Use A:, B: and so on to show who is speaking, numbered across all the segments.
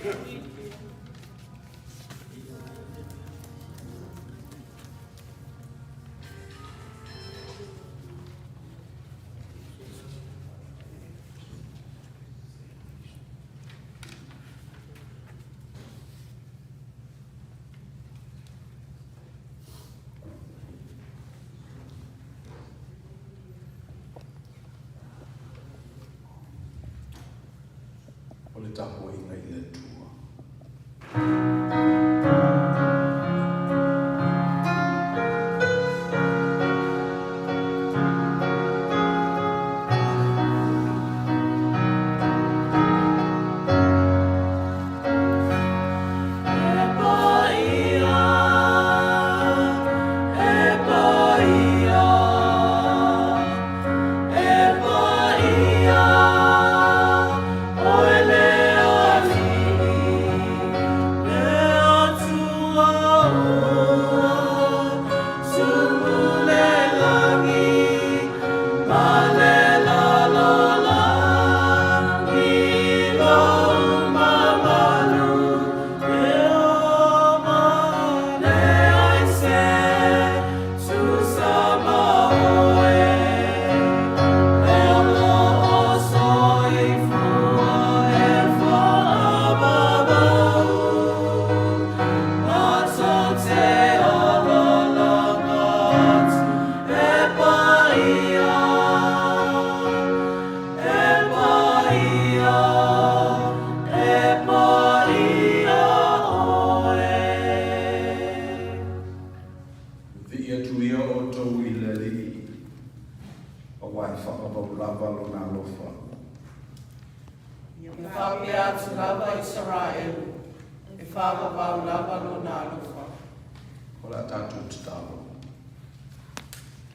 A: O le tapo inga I le tua.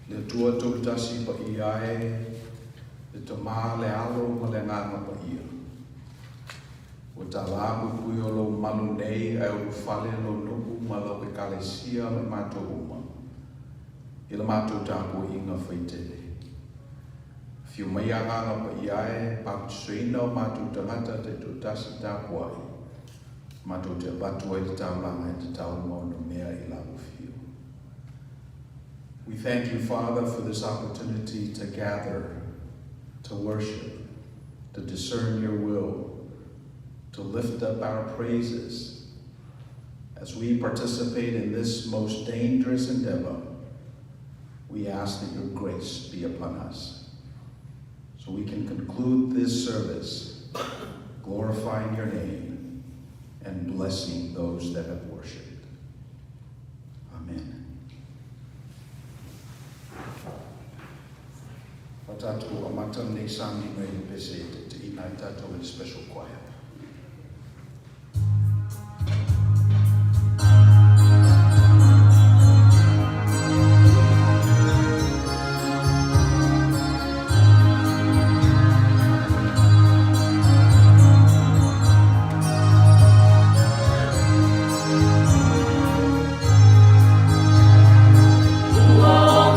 A: Le tua tau tasi pa I ae, le tama le alo ma le nganga pa ia. O ta lamu pui o lo malu nei e o fale lo nuku ma lo ke kalesia le mato uma. I le mato tapu inga whaitele. Fiu mai a nganga pa I ae, paku suina o mato tangata te tu tasi tapu ai. Mato te batu e te taulanga e te tauma o no mea I lamu fiu. We thank you, Father, for this opportunity to gather, to worship, to discern your will, to lift up our praises. As we participate in this most dangerous endeavor, we ask that your grace be upon us, so we can conclude this service, glorifying your name and blessing those that have worshipped. Amen. Tatu amata nei sandi mai pese te ina tatu in special choir.
B: Love,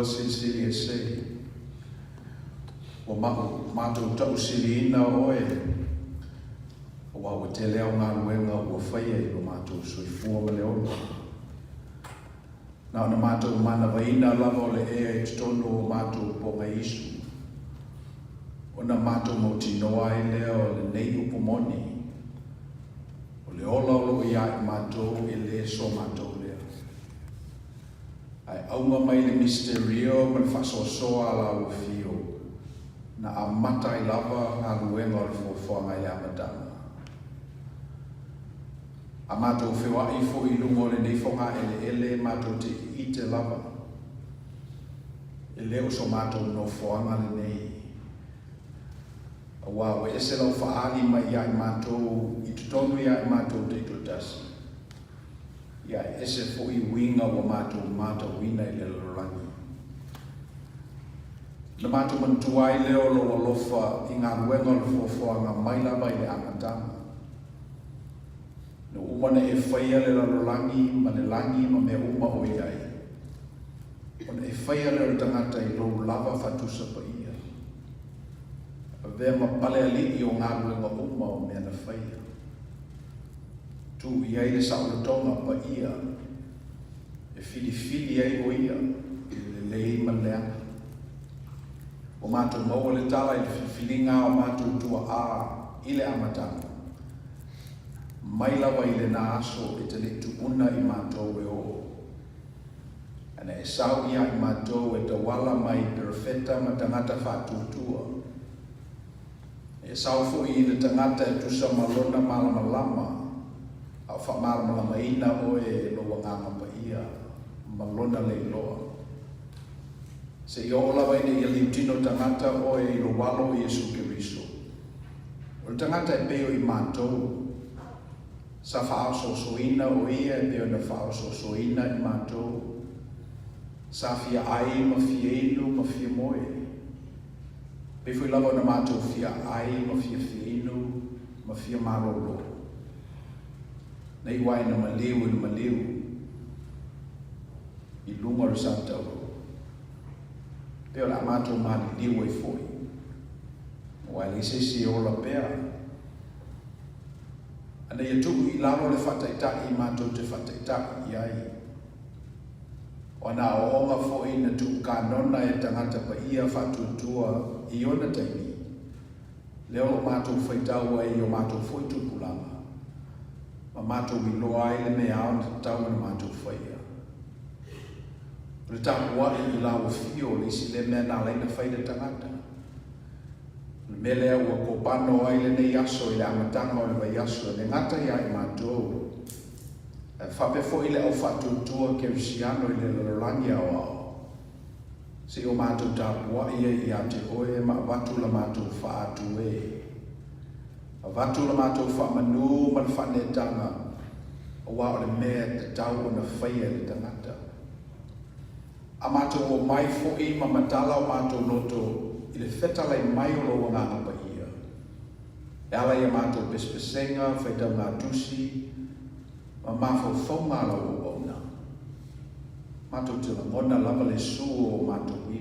A: tua sili e se. O mātou tau sili ina oe. O wa te leo ngā ruenga ua whaia I lo mātou soifua ma leono. Nā na mātou mana waina lava o le ea I titono o mātou ponga isu. O na mātou mauti noa I leo le nei upomoni. O le ola o lo ia I mātou I le so mātou lea. Ai aunga mai le misterio ma le whasoasoa la ua fio. Na amata I lava ngā ruenga o le fuafuanga I amatanga. A mātou whiwa I fo I lungo le nei whonga ele mātou te I te lava. E leo so mātou no whoanga le nei. A wā we ese lau whaali mai ia I mātou I tutonu ia I mātou te iklotasi. Ia ese fo I winga wa mātou wina I le lorangi. Na mātou mantuai leo lo lofa I ngā ruenga le whoanga mai lava I le amatanga. No umana e whaia le ralolangi ma le langi ma me uma o iai. Ona e whaia le tangata I lo lava fatusa pa ia. A vea ma pale ali o ngā ruenga uma o mea na whaia. Tu iai le saulotonga pa ia. E fili ai o ia. Le lei ma leanga. O mātou maua le tala I le filinga o mātou tua a I le amatanga. Mai lawa I le nā aso e te le tuuna I mātou e o. Ana e sau ia I mātou e te wala mai perfeta ma tangata whātutua. E sau fo I le tangata e tusa malona malama a wha malama ina o e loa nganga pa ia malona le loa. Se I o lawa I le liutino tangata o e lo walo Yesu Kiriso. O le tangata e peo I mātou. Sa whaoso soina o ia e peo na whaoso soina I mātou. Sa fia ai ma fia inu ma fia moe. Pe fui lava na mātou fia ai ma fia inu ma fia marolo. Nei wai na maliu. I lunga o santau. Peo la mātou mali liu e foi. Wai le sesi o la pea. Ana ia tuku I lalo le whataitai I mātou te whataitai iai. O nā oonga fōi na tuku kānona e tangata pa ia whatutua I ona taimi. Leo lo mātou whaitau ai o mātou fōi tupulanga. Ma mātou I loa ai le mea au na tau na mātou whaia. Le tāpua I lau fio le isi le mea nā leina whaida tangata. Melea ua kopano ai le nei aso I le amatanga o le vai aso le ngata ia I mātou. Whapefo I le au whatutua kerisiano I le lalolangi au au. Se o mātou tāpua ia I a te oe ma watu la mātou whaatu e. A watu la mātou whamanu ma le whanetanga o wā o le mea te tau o na whaia le tangata. A mātou o mai fo I ma matala o mātou noto I le whetala I mai o loa ngā pa ia. E ala ia mātou pespesenga, whaitau ngā tusi, ma mafau whaunga la o ona. Mātou te langona lava le suo o mātou iwi.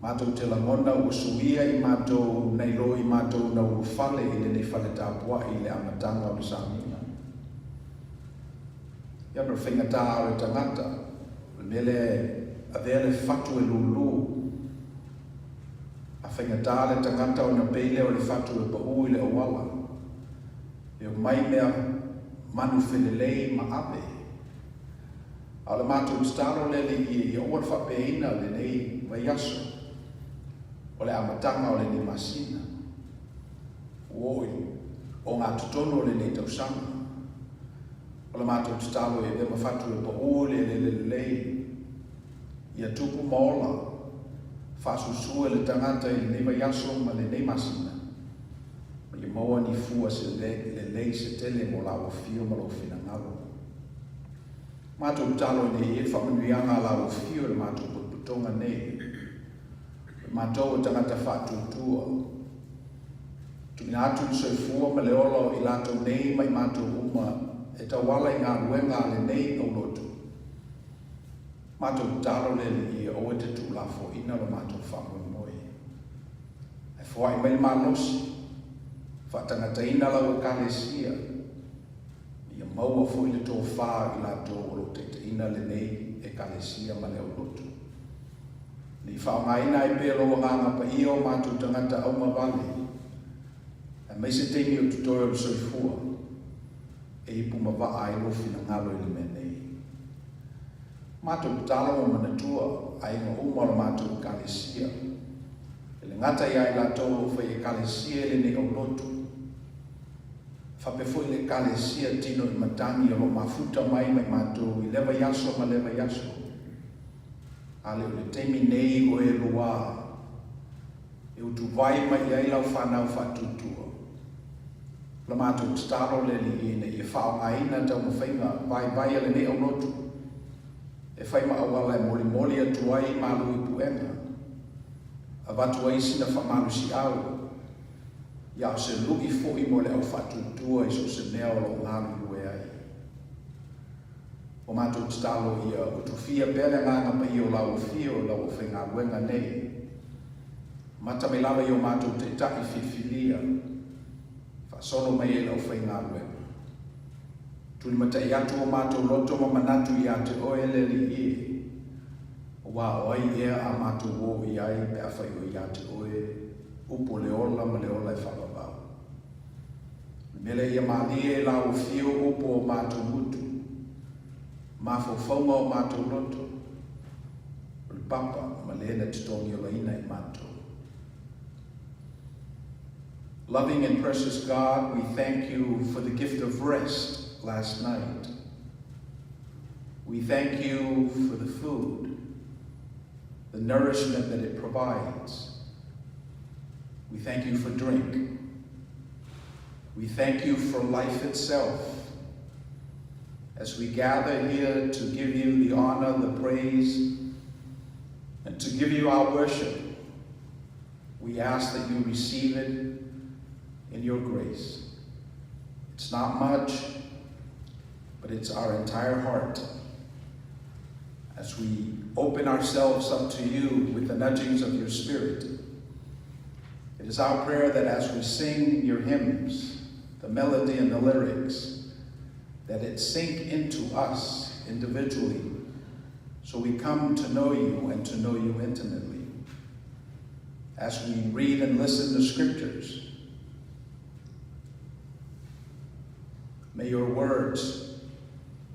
A: Mātou te langona o suia I mātou nei lo I mātou na o whale I le nei whale tāpua I le amatanga o le samina. Ia no whaingata o le tangata, le mele a vea le whatu e lulu. A whaingata le tangata o na peile o le whatu e pau I le awala. E o mai mea manu whenelei ma ape. A le mātou staro lele I oan whapeina le nei vai aso. O le amatanga o le nei masina. O ngā tutono o le nei tausanga. O le mātou staro e ma whatu e pau le lei. Ia tupu maola. Whasusua le tangata I le nei vai aso ma le nei masina. Ma I maua ni fua se le lei se tele mo la o fio ma lo fina ngalo. Mātou talo nei e whamanuianga la o fio le mātou putonga nei. Mātou o tangata whatutua. Tuni atu soi fua ma le olo I lato nei mai mātou uma e tawala I ngā ruenga le nei o lotu. Mātou talo lele I o te tūlafo ina lo mātou whamoe. E whai mai mānosi, whatangata ina lau e kalesia, Ia maua fo I le tō whā I la tō olo te ina le nei e kalesia ma leo lotu. Ni whaongaina I pēlo o nganga pa I o mātou tangata au mawale, e mai se teimi o tutoe o soifua, e ipu mawaa I lofi na ngalo I le menei. Mātou talo o manatua a inga umaro mātou kalesia. Ele ngata ia I la tō whai e kalesia le ne o lotu. Whapefo I le kalesia tino I matangi o lo mafuta mai mai mātou I lewa yaso ma lewa yaso. Ale o le teimi nei o e lua. E utu vai mai ai lau whanau whatutua. La mātou talo le li ina I whaongaina tau mawhainga vai ale ne o lotu. E whai maawala e moli atuai malu I puenga. A watu ai sina whamalu si au. Ia o se luki fo I mole au whatutua I so se nea o lo ngānu ue ai. O mātou talo ia utufia pele nganga pa I o lau fio lau o whenga wenga nei. Mata me lawa I o mātou te tai whiwhilia. Whasono mai e lau whenga wenga. Tuli mata I atu o mātou loto ma manatu I ate oe leli I. Wa oi ea a mātou o I ai pe a whai o I ate oe. Upo leola ma leola E whakabau. Mele ia mali e lau fio upo o mātou mutu. Mafo whaunga o mātou loto. Uli papa ma lena titongi o laina I mātou. Loving and precious God, we thank you for the gift of rest last night. We thank you for the food, the nourishment that it provides. We thank you for drink. We thank you for life itself. As we gather here to give you the honor, the praise, and to give you our worship, we ask that you receive it in your grace. It's not much, but it's our entire heart. As we open ourselves up to you with the nudgings of your Spirit, it is our prayer that as we sing your hymns, the melody and the lyrics, that it sink into us individually, so we come to know you and to know you intimately. As we read and listen to scriptures, may your words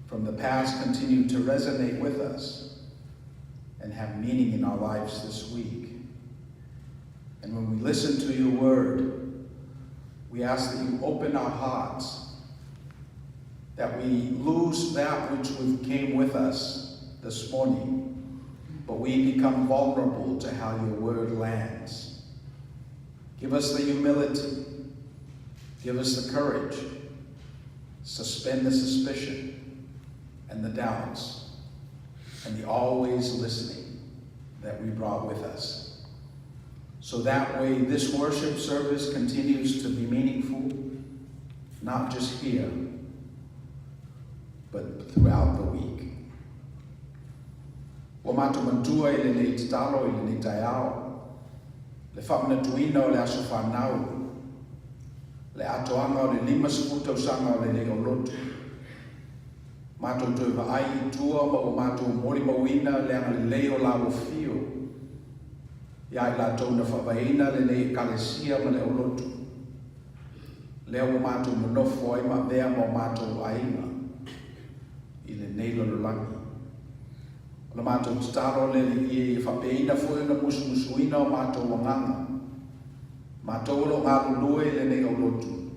A: from the past continue to resonate with us and have meaning in our lives this week. And when we listen to your word, we ask that you open our hearts, that we lose that which came with us this morning, but we become vulnerable to how your word lands. Give us the humility, give us the courage, suspend the suspicion and the doubts, and the always listening that we brought with us. So that way this worship service continues to be meaningful, not just here, but throughout the week. Wa mātou mantua I le nei talo I le nei taiao, le whamanatuina o le aso whanau, le atoanga o le 5 tausanga o le nei o lotu. Mātou tue ai I tua ma o mātou mori mawina le anga le leo lao fio. Ia I la tau na whawaina le nei kalesia ma le o lotu. Leo o mātou monofo ai ma vea ma o mātou ainga. I le nei lololangi. O le mātou titaro le li I whapeina fue na musumusuina o mātou wanganga. Mātou lo ngā lue le nei o lotu.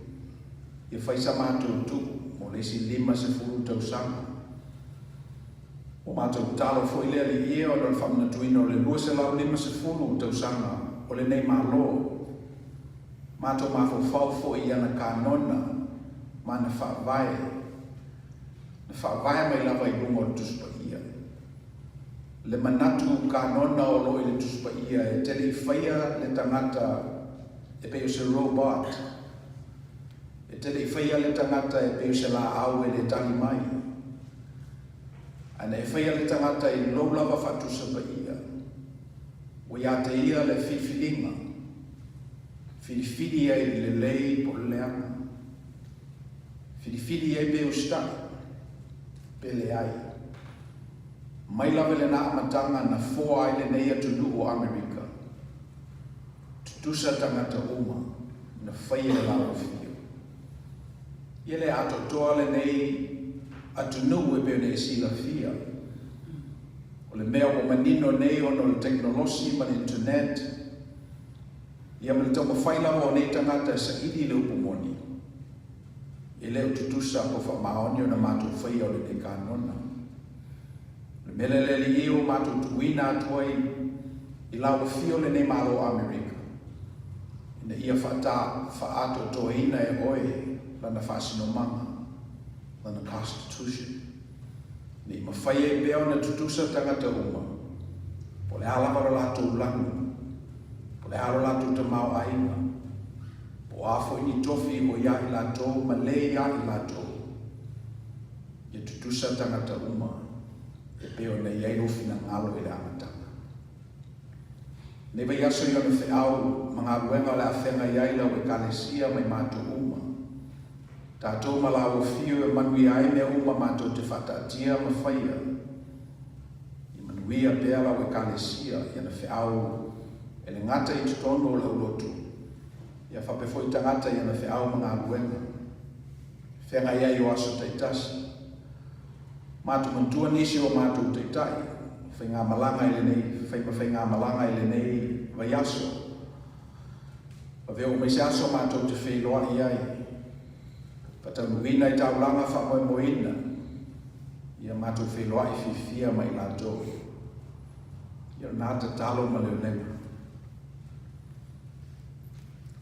A: I whaisa mātou tuku. Le si 5 tausanga. O mātou talo foi lea li ia o le whamanatuina o le lua se lau 5 tausanga o le nei malo. Mātou mawhau foi ana kānona ma na whawai. Na whawai mai lava I lungo o tuspa ia. Le manatu kānona o lo I le tuspa ia e tele I whaia le tangata e peo se robot. E tele I whaia le tangata e peo se la au e le tali mai. Ana e whaia le tangata I lou lava whatusa pa ia. O ia te ia le whiwhiringa. Whiwhiri ai le lei po le leanga. Whiwhiri ai pe ustai. Pe le ai. Mai lava le na amatanga na foa ai le nei atunu o Amerika. Tutusa tangata uma. Na whaia le lao whio. Ia le ato toa le nei atunu e pe ne sila fia. O le mea o manino nei ono le teknolosi ma le internet. Ia me le tau mawhaila o nei tangata sa idi le upumoni. E leo tutusa po wha maoni o na mātou whaia o le nei kānona. Le mele le li o mātou tuina atuai I lau fio le nei malo Amerika. Ina ia whaato toa ina e oe lana whaasino manga. Lana Constitution. Ni mawhai e beo na tutusa tangata uma. Po le alamaro lato ulangu. Po le alo lato te mau ainga. Po afo ini tofi o ia I lato, ma le ia I lato. Ia tutusa tangata uma. E beo na iai ofina ngalo I le amatanga. Ne vai aso I ona whiau, mga ruenga le awhenga iai lau e kalesia mai mātou uma. Tātou malawa fio e manui ai mea uma mātou te whatatia ma whaia. I manuia pēa lau e kalesia I ana whiau e le ngata I tutono o lau lotu. Ia whapefo I tangata I ana whiau mga ruenga. Whenga iai o aso taitasi. Mātou mantua nisi o mātou taitai. Whainga malanga I le nei, whainga malanga I le nei vai aso. Whaweo mai se aso mātou te whailoa iai. Patamuina I taulanga whamoe moina. Ia mātou wheloa I whiwhia mai lato. Ia nāta talo ma leo nema.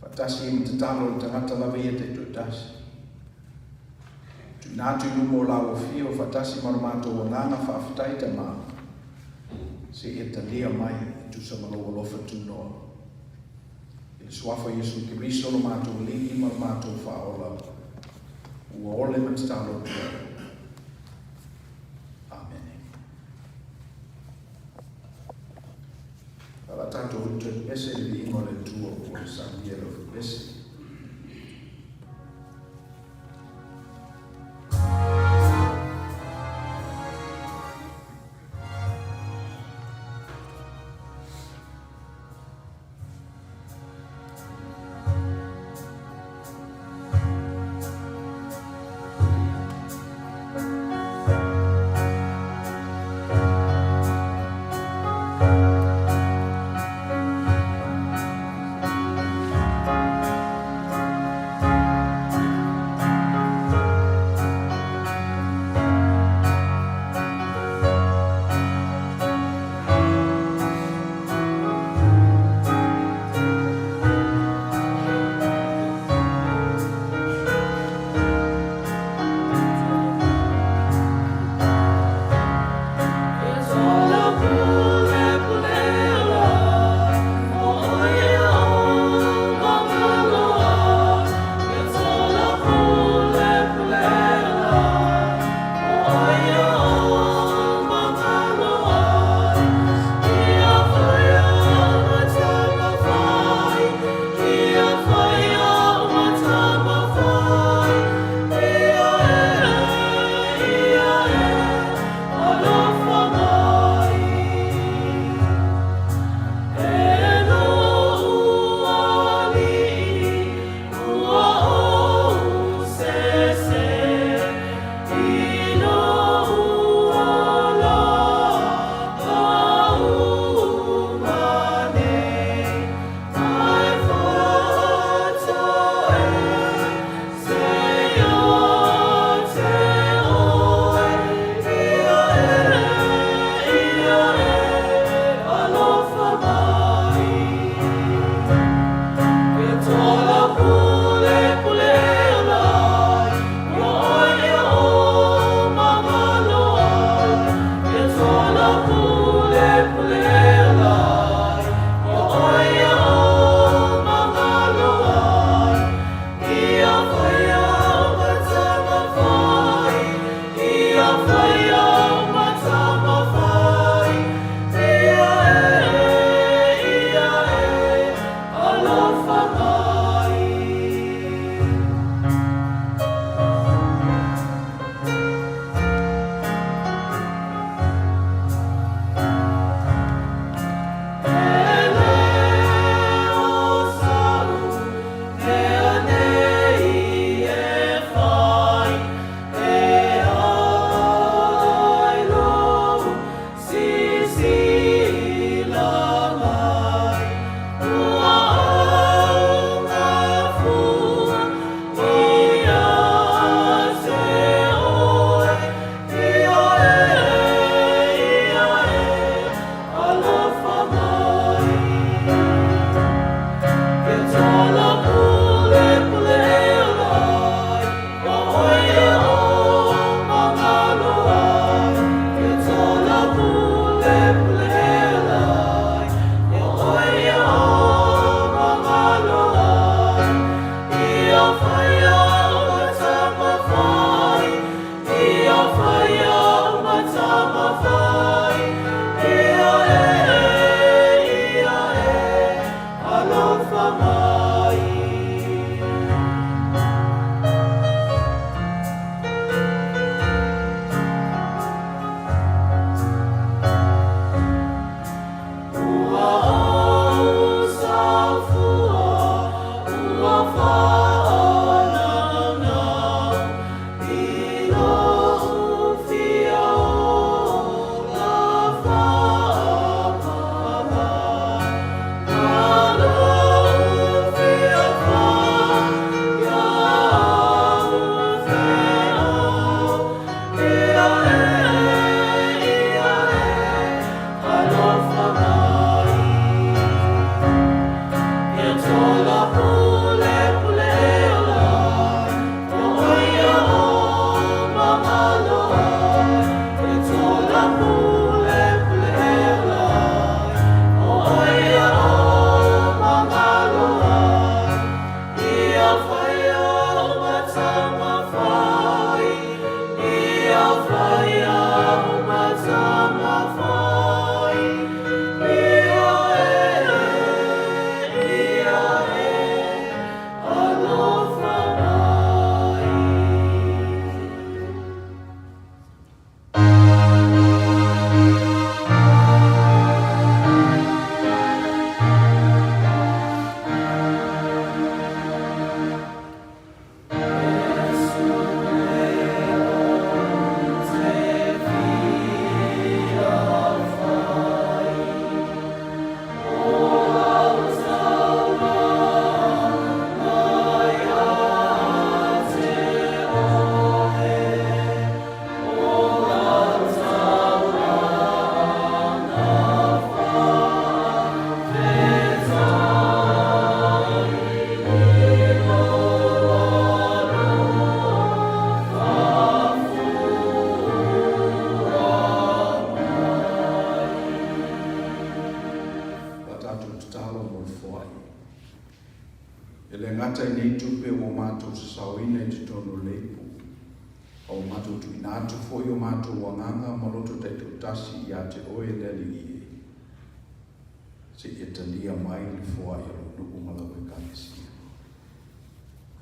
A: Whatasi I mta talo I tangata lawa ia te tutasi. Tu nātu I lumo lao fio whatasi mara mātou o nganga whaafutaita maa. Se ia talia mai tu sa malo lofa tu noa. Ia suafa Yesu Kiriso lo mātou li I mara mātou whaola. Ua ole matalo Amen. Ala tato hutu ese li ingo le tua o San Diego ese.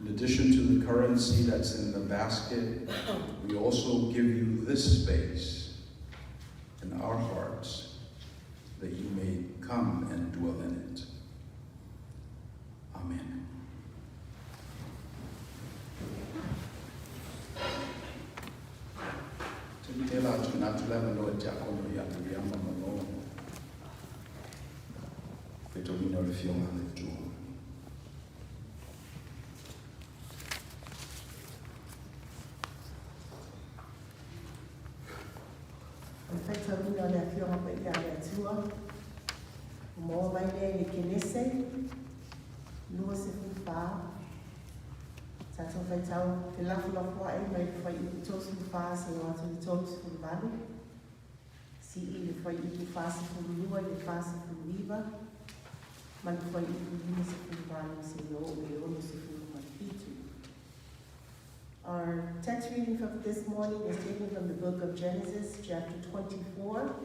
A: In addition to the currency that's in the basket, we also give you this space in our hearts that you may come and dwell in it. Amen.
B: Whaitawina le afioga pa ia le atua. Mo mai le le kenese. Lua se fufa. Tato whaitau te lafu ai mai whai i tosu fufa se o atu i tosu fuvalu. Si i le whai i fufa se fulua i le fufa se fuluiva. Mai whai i fulua se fuvalu se o e ono se fulua fitu. Our text reading for this morning is taken from the book of Genesis, chapter 24.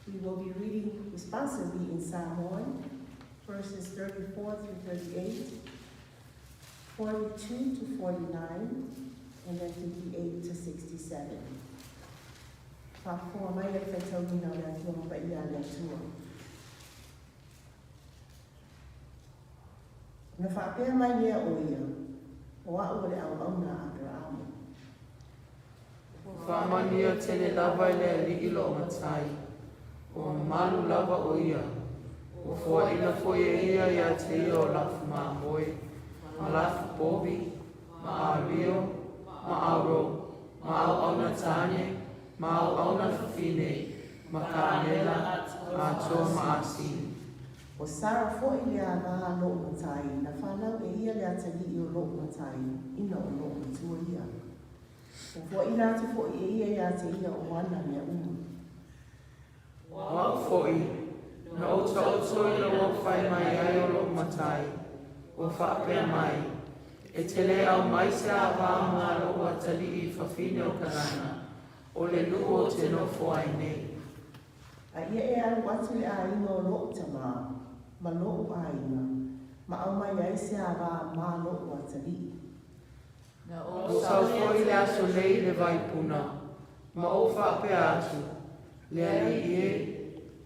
B: We will be reading responsibly in Samoan, verses 34 through 38, 42 to 49, and then 58 to 67. Whakua mai e whaitaunina o le atua pa ia le atua. Na whapea mai nea o ia, o au le au na Abraham.
C: Whamania tele lava le li ilo matai. O malu lava o ia. O fua ina foie ia ia te ia o lafu maa moe. Ma lafu bobi, ma a rio, ma a ro, ma au auna tane, ma au auna fafine, ma kānela, ma toa ma asini.
B: O Sara fo'i le ana lo matai, na whanau e ia le atali i o lo matai, ina o lo matua ia. O fo'i nātu fo'i e ia te ia o wana mea umu.
C: Wau fo'i, na ota i lo whai mai ai o lo matai, o whapea mai, e tele au mai se a wāma lo atali i whawhine o karana, o le luo te no foai nei.
B: A ia e alu atu le a inga o lo tama, ma lo aina, Ma au mai ai se a rā mālo o atari.
C: O sau foi le aso lei le vai puna. Ma o whapea atu. Lea li ie.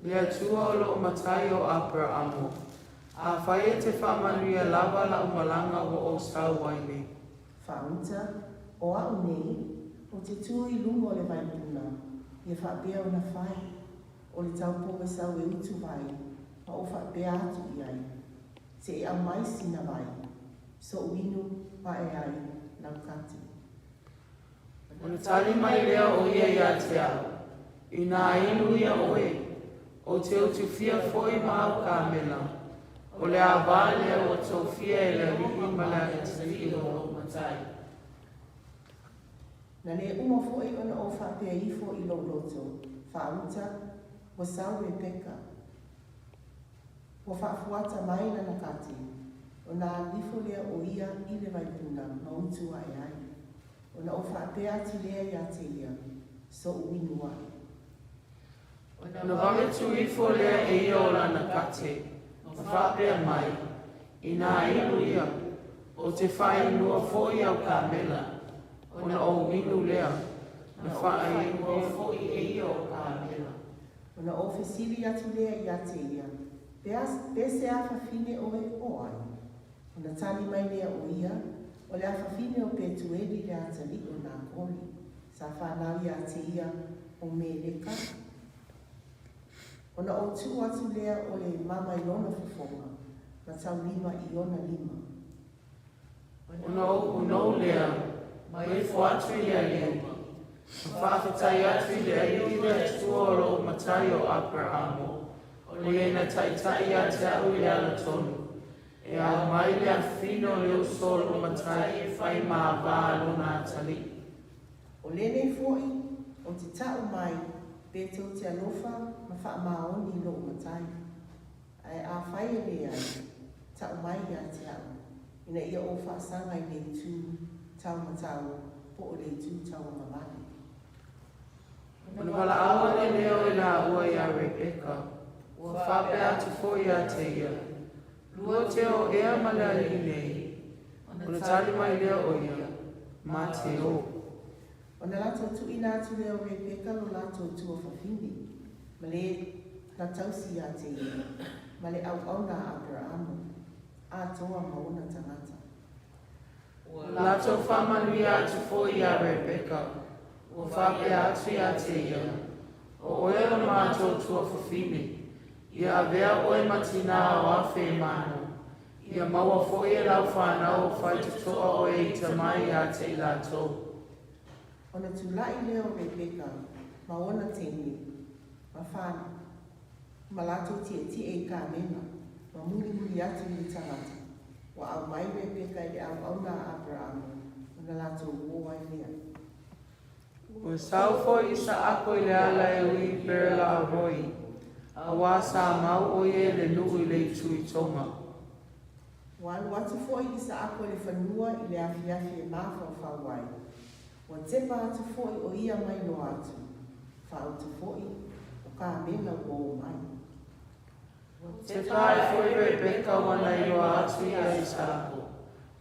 C: Lea tua o lo matai o apra amo. A whai e te whamanuia lava la umalanga o sau waile.
B: Whaunta, o au nei, o te tui lungo le vai puna. Ia whapea o na whai. O le tau poka sau e utu vai. Ma o whapea atu i ai. Se e au mai sina vai. So uinu pa e ai. Laukati.
C: O le tali mai lea o ia ia te au. I nā inu ia oe. O te utu fia foi mau ka mela. O le avale o tō fia e le rihi mala e te rihi o matai.
B: Na le uma foi ona o whapea ifo i lo loto. Whauta, o sau Rebekah. O whaafuata mai na nakati. O nā lifo lea o ia i le vai puna mautua e ai. O na o whaapea atu lea ia te ia, so uinu ai.
C: O na wame tu ifo lea e ia o lana kate, o whaapea mai, i nā inu ia, o te whai nua foi au ka mela, o na o uinu lea, na whai nua foi e ia o ka mela.
B: O na o fesili atu lea ia te ia, pese a whawhine o e o ai. O na tani mai lea o ia, o le awhawhine o petueli le atari o nā koli. Sa whanau ia te ia o Rebekah. O na o tu atu lea o le mama i lona fufonga, na tau lima i ona lima.
C: O na o unou lea, mai e fuatu i lea lea. Whawhetai atu i lea i lea tuoro o matai o Abrahamo. O le na taitai a te au i lea la tonu. E a mai lea fino leo solo o matai e whai maa vālo nā tali.
B: O lene foi, o te tau mai, beto te alofa, ma wha maoni lo matai. Ai a whai e lea, tau mai ia te au. Ina ia o wha sanga i le tū tau matau, po o le tū tau mamani.
C: Ona wala awa le leo i la ua ia Rebekah. Ua whape atu fo ia te ia. Lua te o ea malali nei. Ona tali mai leo o ia. Ma te o.
B: Ona lato tu ina atu leo Rebekah lo lato tu o whawhini. Ma le na tausi ia te ia. Ma le au au na Abraham. A toa mauna tangata.
C: Lato whamanui atu fo ia Rebekah. Ua whape atu ia te ia. O oera mātou tua whawhini. Ia avea oe matina o awhi mano. Ia maua fo e lau whanau o whai tutoa oe i te mai a te i lato.
B: Ona tu lai leo Rebekah, ma ona teni, ma whana. Ma lato ti e ka mena, ma muli atu i tangata. Wa au mai Rebekah i au au na Abraham, ona lato uoa i lea.
C: Ua sau fo i sa ako i le ala e ui perla a roi. A wā sa mau o ie le nuu i le tui tonga.
B: Wan watu foi i sa ako le whanua i le awhiawhi e mawha whawai. Wa tepa atu foi o ia mai no atu. Whautu foi o ka mena o mai.
C: Te tae foi Rebekah wana i loa atu ia i sa ako.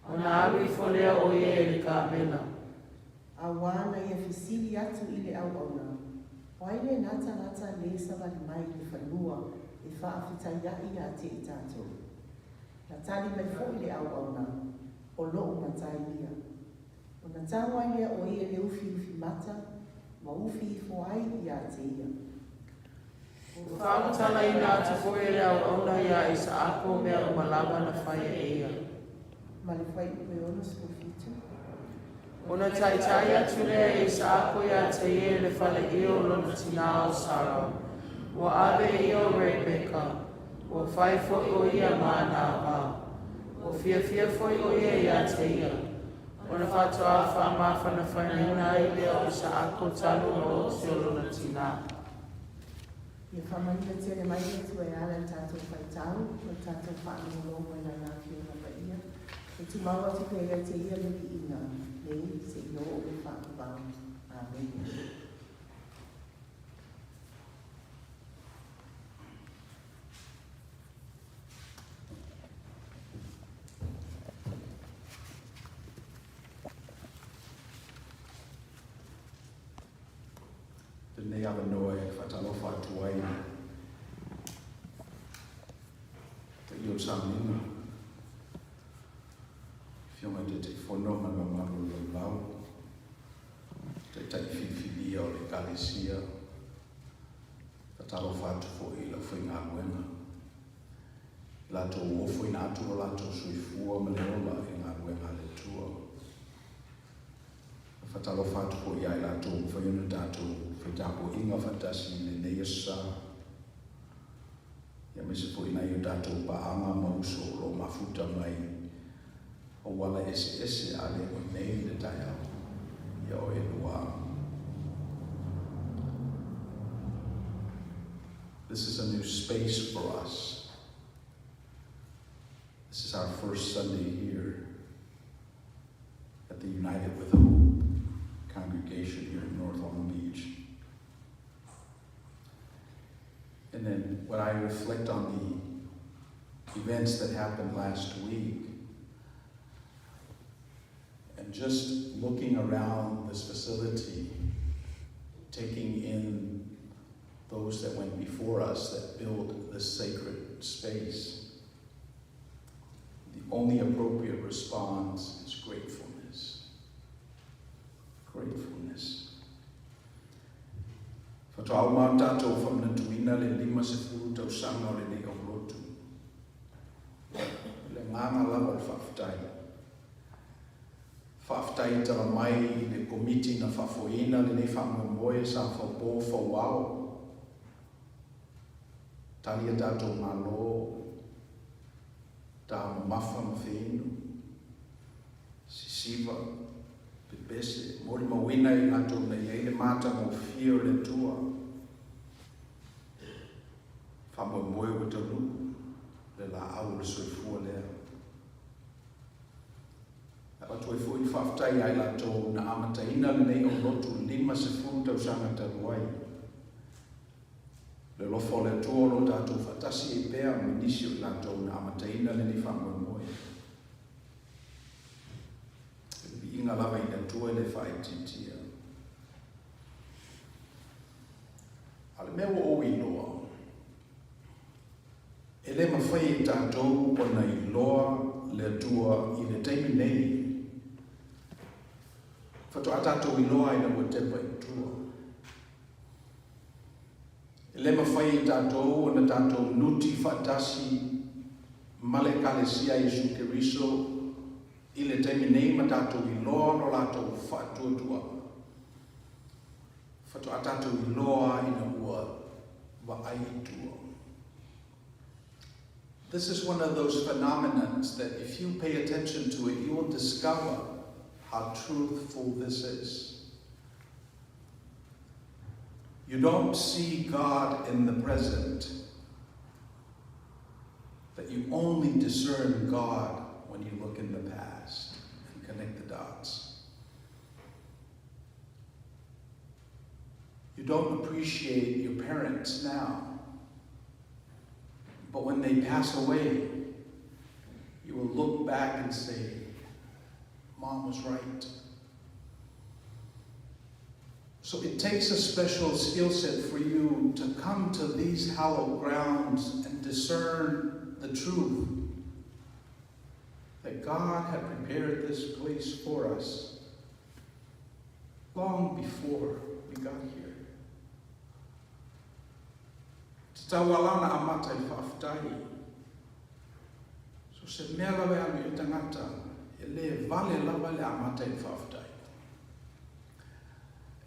C: O na awi fo lea o ie e le ka mena.
B: A wana ia fisili atu i le au auna. Waile nata le sabali mai le whanua e whaafitaya i a te i tātou. Na tali mai fo i le au auna, o loo matai ia. O na tāwai lea o ia le ufi mata, ma ufi i fo ai i a te ia.
C: Whaamutala i nā te fo e le au auna ia i sa ako mea o malawa na whai e ia.
B: Ma le whai upe ono so fitu.
C: Ona taitai atu lea i sa ako ia te ie le whale io lona tina o Sara. Ua ave i o Rebekah. Ua whai foi o ia mana wā. Ua fia foi o ia te ia. Ona whatoa whamawhana whanina i lea o sa ako tanu o te o lona tina.
B: Ia whamanina tere mai e tu e ala tātou whai tau, o tātou whaangu longo e nā whio na pa ia. E tu maua tu pēra te ia liki ina. Nei, se ino o me whaakabau. Amen.
A: nei ava noa e whatalofa atu ai. Te i o samina. Fionga te whono mana maru lau. Te tai whiwhiwia o le kalesia. Whatalofa atu fo i la whainga luenga. Lato ofo ina atu o lato suifua maleola i ngā ruenga le tua. Whatalofa atu fo ia i lato whaiona tātou whaitako inga whatasi le neasa. Ia mese fo ina i o tātou paanga mauso lo mafuta mai. O wala ese ale o nei le tai au. Ia o e lua. This is a new space for us. This is our first Sunday here at the United with Hope congregation here in North Long Beach. And then when I reflect on the events that happened last week, and just looking around this facility, taking in those that went before us that built this sacred space, the only appropriate response is gratefulness. Gratefulness. Whatau mā tātou whamnatuina le lima se furu tau sanga o le nei o lotu. Le nganga lava le whawhtai. Whawhtai tala mai le komiti na whafoina le nei whamoe sa whapō whawao. Talia tātou ngā lo. Ta mafa mawhinu, sisiva, pepese, mori mawina I ngato na iei mata mo fio le tua. Whamoe moe o tanu, le la au le soifua lea. Apa tue fui whaftai ai lato na amataina le nei o lotu lima se furu tau sanga taruai. Le lofo le tua lo tātou whatasi e pēr minisi o tātou na amataina le ni whamoe moe. E inga lava I na tua le whaititia. Ale mea o iloa. E le mawhai e tātou o na iloa le tua I le teimi nei. Whato a tātou iloa I na o tepa I tua. Le mawhai tātou o na tātou nuti whatasi male kalesia Jesu Keriso I le teimi nei ma tātou I loa no lātou whatuatua. Whatu a tātou I loa I na ua wa aitua. This is one of those phenomena that if you pay attention to it, you will discover how truthful this is. You don't see God in the present, but you only discern God when you look in the past and connect the dots. You don't appreciate your parents now, but when they pass away, you will look back and say, Mom was right. So it takes a special skill set for you to come to these hallowed grounds and discern the truth that God had prepared this place for us long before we got here. Tawalana amata I whaftai. So se mea lawe anu I tangata, e le vale lawa le amata I whaftai.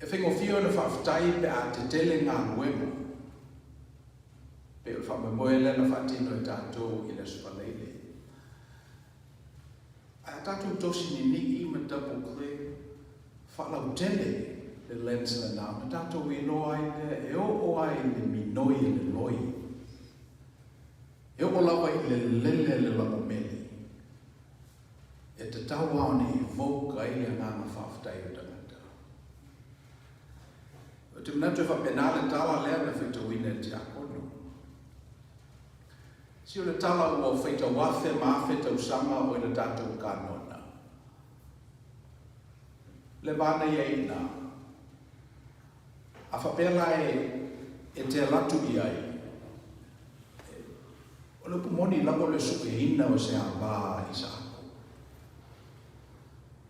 A: E whengo fio na whaftai pe a te tele ngā nuenga. Pe o whamemoele na whatino I tātou I le spaleile. A tātou tosi ni ni I ma tapo kle, whalau tele le lens na nā. Ma tātou I loa I le, e o ai le minoi le loi. E o lawa I le lele le lamo mele. E te tawa o ni voka I a ngā whaftai o tangata. Te mnatu e whapenale tala lea na whita wina te akono. Si o le tala ua whita wafe ma whita usanga o le tātou kanona. Le vana ia ina. A whapela e te latu i ai. O le pumoni lango le suke hina o se amba i sa ako.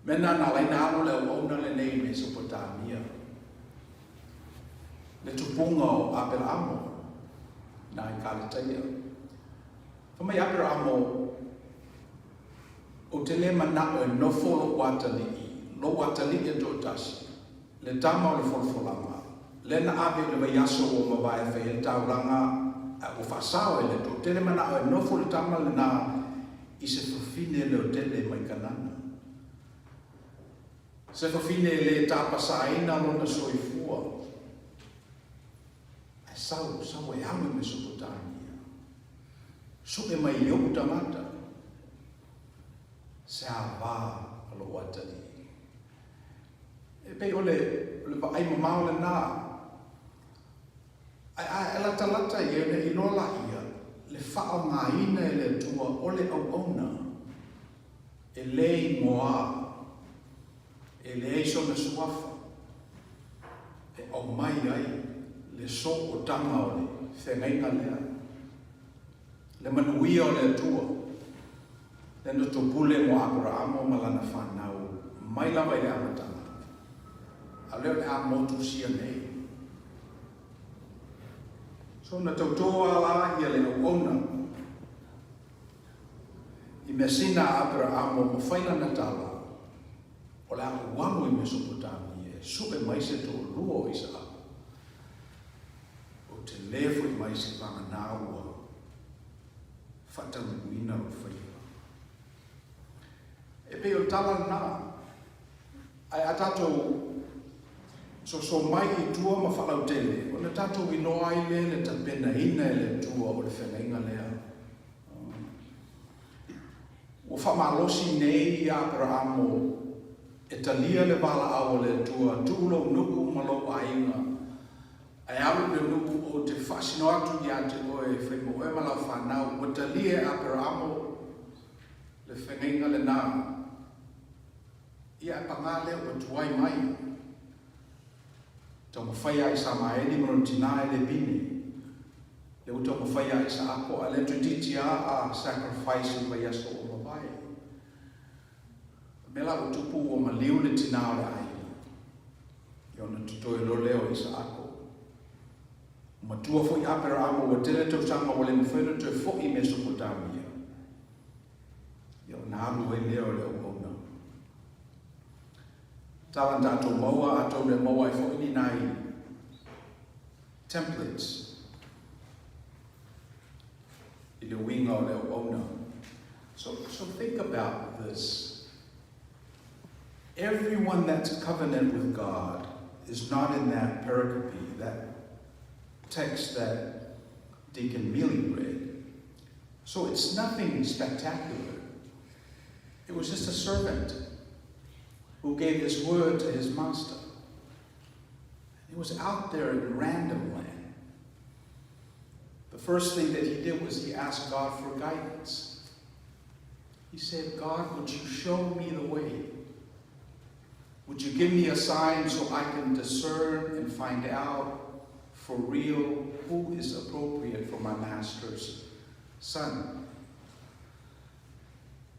A: Mena na laina alo le ona le nei Mesopotamia. Le tupunga o apela amo na i Kalitaia. Whamai apela amo o te le mana o e nofo lo watali i. Lo watali e do tasi. Le tama o le folfolanga. Le na abe le vaiaso o mawai whai e tauranga o whasao e le to. Te le mana o e nofo le tama le na i se whawhine le o tele mai kanana. Se whawhine le tāpasaina lona soifua. E sau e ame Mesopotamia. So e mai iau tamata. Se a wā alo watani. E pei ole ai mamao le nā. Ai la talata i e inola ia. Le whao ngā ina e le tua ole au auna. E lei moa. E le eiso na suafa. E au mai ai. Le so o tanga o le whengainga lea. Le manuia o le tua. Le no to pule mo Abrahamo malana whanau. Mai lawa i le amatanga. A leo le a motu sia nei. So na tautoa la ia le ona. I mesina Abrahamo mo whaina na tala. O le ako wangu i Mesopotamia. Supe mai se to luo i sa ako. O te lefo i mai se panga nāua. Whatang uina o whaia. E pe o tala nā. Ai atato so mai i tua ma whalau tele. O na tato i noa i le tapena ina e le tua o le whengainga lea. O whamalosi nei i Abrahamo e talia le wala au le tua tulo nuku malo ainga. Ai alu le nuku o te whasino atu i ate oe whaimo oe malau whanau. O talia e Abrahamo le whengainga le nā. Ia e pangale o tuai mai. Tau mawhaia i sa maeni morontina e le bini. Le uta mawhaia i sa ako a le traditia a sacrifice i vai aso o mawai. Mela utupu o maliu le tina o le ai. Iona tutoe lo leo i sa ako. Matua fo i Abrahamo o tele tau sanga o le mwhena tue fo i Mesopotamia. Iona alu e leo leo ona. Talan tato maua ato le maua I fo ini nai templates I le winga o le ona. So think about this. Everyone that's covenant with God is not in that pericope, that text that Deacon Mealy read. So it's nothing spectacular. It was just a servant who gave his word to his master. He was out there in random land. The first thing that he did was he asked God for guidance. He said, God, would you show me the way? Would you give me a sign so I can discern and find out for real who is appropriate for my master's son?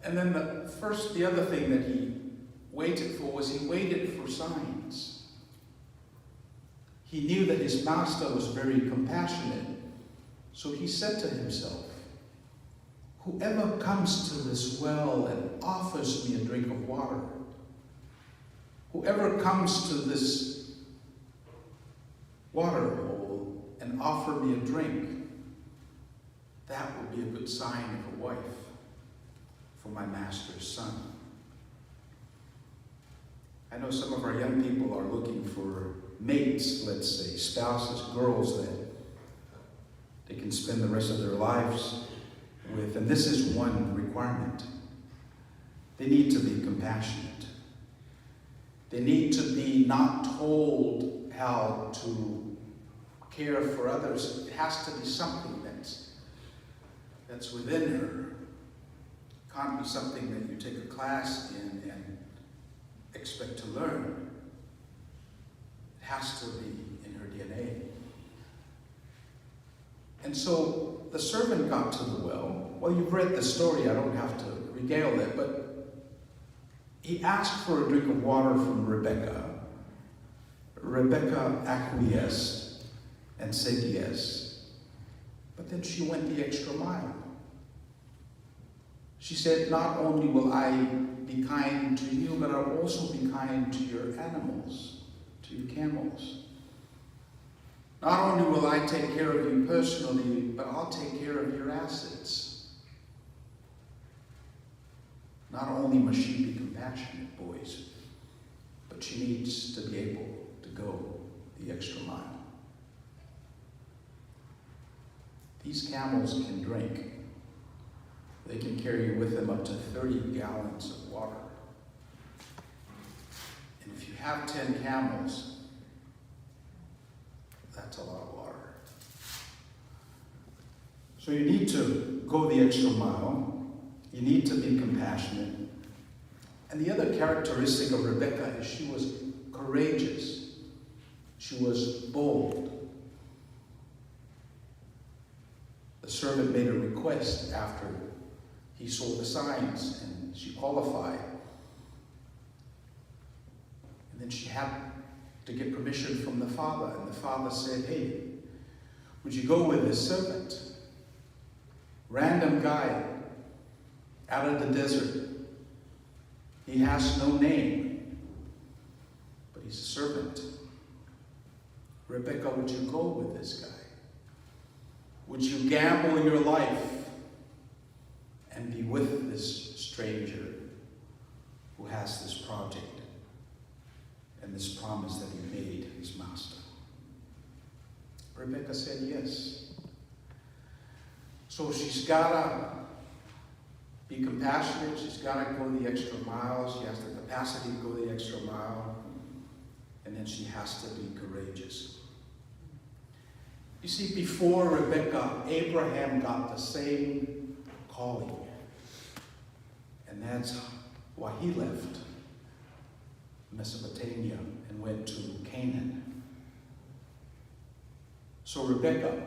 A: And then the other thing that he waited for was he waited for signs. He knew that his master was very compassionate, so he said to himself, whoever comes to this well and offers me a drink of water, whoever comes to this water hole and offer me a drink, that will be a good sign of a wife for my master's son. I know some of our young people are looking for mates, let's say, spouses, girls that they can spend the rest of their lives with, and this is one requirement. They need to be compassionate. They need to be not told how to care for others. It has to be something that's within her. It can't be something that you take a class in and expect to learn. It has to be in her DNA. And so the servant got to the well. Well, you've read the story, I don't have to regale it, but he asked for a drink of water from Rebekah. Rebekah acquiesced and said yes. But then she went the extra mile. She said, not only will I be kind to you, but I'll also be kind to your animals, to your camels. Not only will I take care of you personally, but I'll take care of your assets. Not only must she be compassionate, boys, but she needs to be able to go the extra mile. These camels can drink. They can carry with them up to 30 gallons of water. And if you have 10 camels, that's a lot of water. So you need to go the extra mile. You need to be compassionate. And the other characteristic of Rebekah is she was courageous. She was bold. The servant made a request after he saw the signs and she qualified. And then she had to get permission from the father. And the father said, hey, would you go with this servant? Random guy out of the desert. He has no name, but he's a servant. Rebekah, would you go with this guy? Would you gamble your life and be with this stranger who has this project and this promise that he made his master? Rebekah said yes. So she's got to be compassionate. She's got to go the extra mile. She has the capacity to go the extra mile. And then she has to be courageous. You see, before Rebekah, Abraham got the same calling. And that's why he left Mesopotamia and went to Canaan. So Rebekah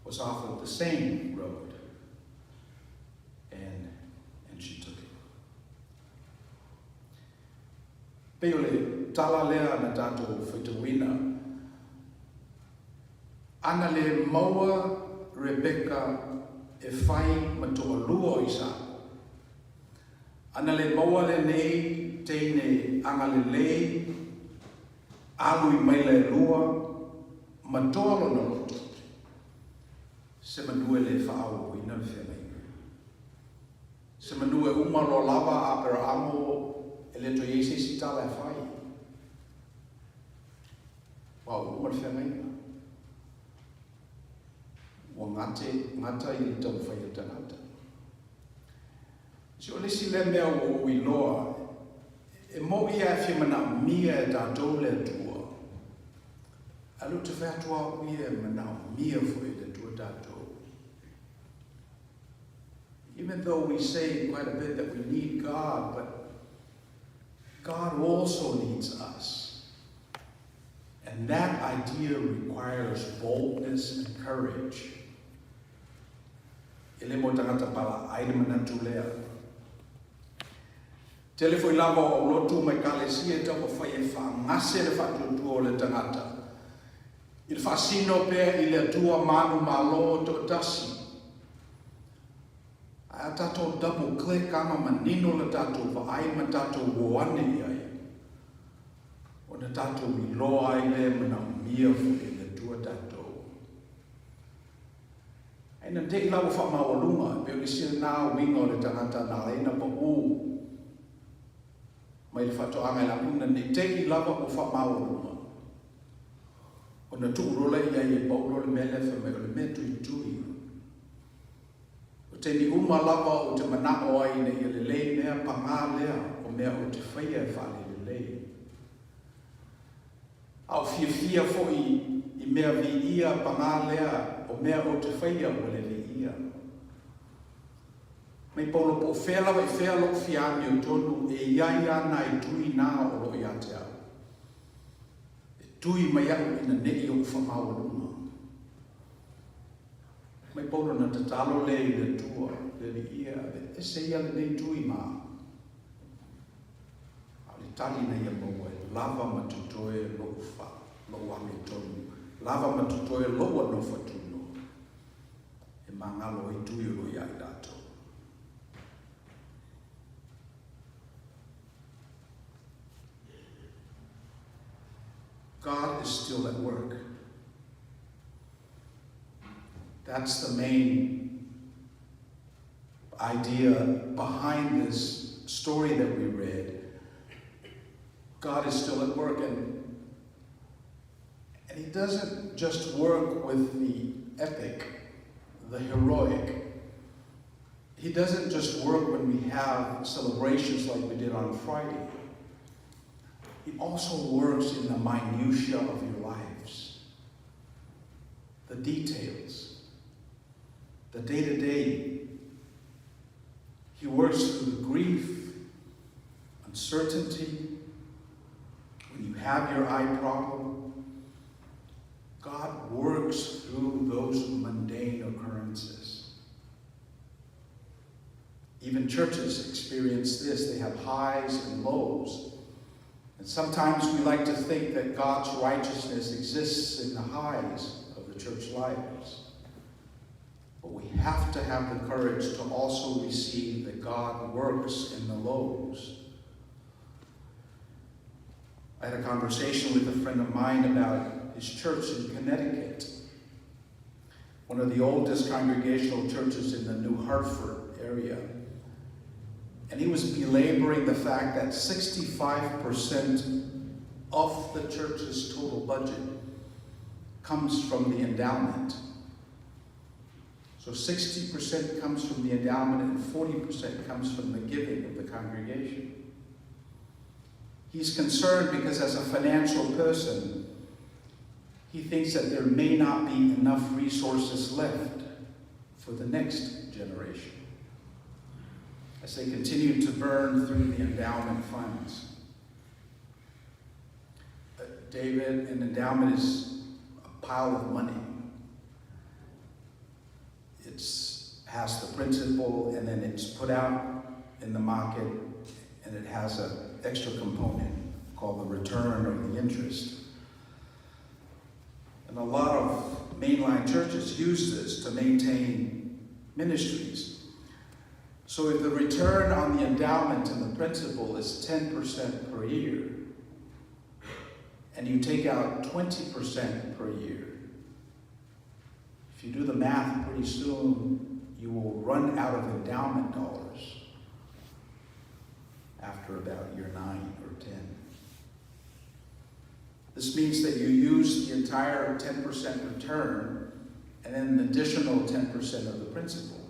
A: was offered the same road, and she took it. Peole tala lea na tatou whaitawina. Ana le maua Rebekah e whai matoa lua o isa. Ana le maua le nei teine anga le lei, alui mai le lua, matoa lo na loto. Se manue le whaau o ina le whenei. Se manue umalo lava a pera amo e le to yeise si tala e whai. Wau umar whenei. Wa ngata I le tau whai o tangata. Si o le si le mea o iloa, e mo ia e whimana mia e tātou le tua. Alu te whatua o ia e mana mia fwoi le tua tātou. Even though we say quite a bit that we need God, but God also needs us. And that idea requires boldness and courage. Ele mo tangata pala aile manatu lea. Tele foi lava o lotu mai kalesia ta o fai e fa ngase le fatu tu o le tangata. Il fascino pe ile tua manu malo to tasi. A tato double click ama manino le tato va ai ma tato woane ai. O na tato mi loa ile mana mia fu ile tua tato. Ai na te ila fa ma olunga pe o isi na wingo le tangata na ina pa u. Mai le fato anga la una ni te ila o fa ma olunga. O na tu rola ia e paulo le mele fa me le metu I tui. O te ni uma lava o te manao ai ne ia le lei mea panga lea o mea o te whaia e whale le lei. Au fia fo I mea vi ia panga lea o mea o te whaia o le vi ia. Mai paulo po whela wa I whea lo fiani o tonu e iai ana I tui nā o lo I ate au. tui mai au ina nei o whamau mai polo na tatalo le i le tua, le li ia, e se ia le nei tui maa. Le tali na ia maua, lava matutoe lo ufa, lo wame tonu, lava matutoe lo no fatuno, e mangalo i tui o ia i dato. God is still at work. That's the main idea behind this story that we read. God is still at work, and he doesn't just work with the epic, the heroic. He doesn't just work when we have celebrations like we did on Friday. He also works in the minutiae of your lives, the details, the day-to-day. He works through the grief, uncertainty. When you have your eye problem, God works through those mundane occurrences. Even churches experience this. They have highs and lows. And sometimes we like to think that God's righteousness exists in the highs of the church lives. But we have to have the courage to also receive that God works in the lows. I had a conversation with a friend of mine about his church in Connecticut, one of the oldest congregational churches in the New Hartford area. And he was belaboring the fact that 65% of the church's total budget comes from the endowment. So 60% comes from the endowment and 40% comes from the giving of the congregation. He's concerned because as a financial person, he thinks that there may not be enough resources left for the next generation as they continue to burn through the endowment funds. David, an endowment is a pile of money. It has the principal, and then it's put out in the market, and it has an extra component called the return or the interest. And a lot of mainline churches use this to maintain ministries. So if the return on the endowment and the principal is 10% per year, and you take out 20% per year, if you do the math, pretty soon you will run out of endowment dollars after about year 9 or 10. This means that you use the entire 10% return and then an additional 10% of the principal.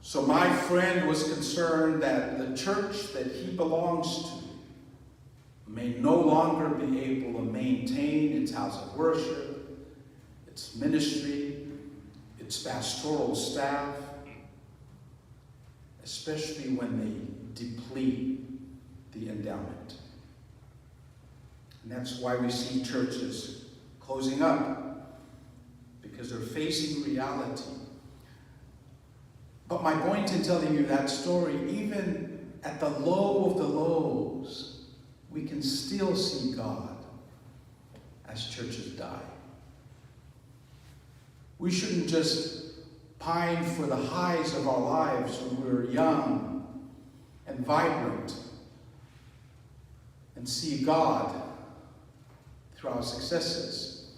A: So my friend was concerned that the church that he belongs to may no longer be able to maintain its house of worship, its ministry, its pastoral staff, especially when they deplete the endowment. And that's why we see churches closing up, because they're facing reality. But my point in telling you that story, even at the low of the lows, we can still see God as churches die. We shouldn't just pine for the highs of our lives when we're young and vibrant and see God through our successes.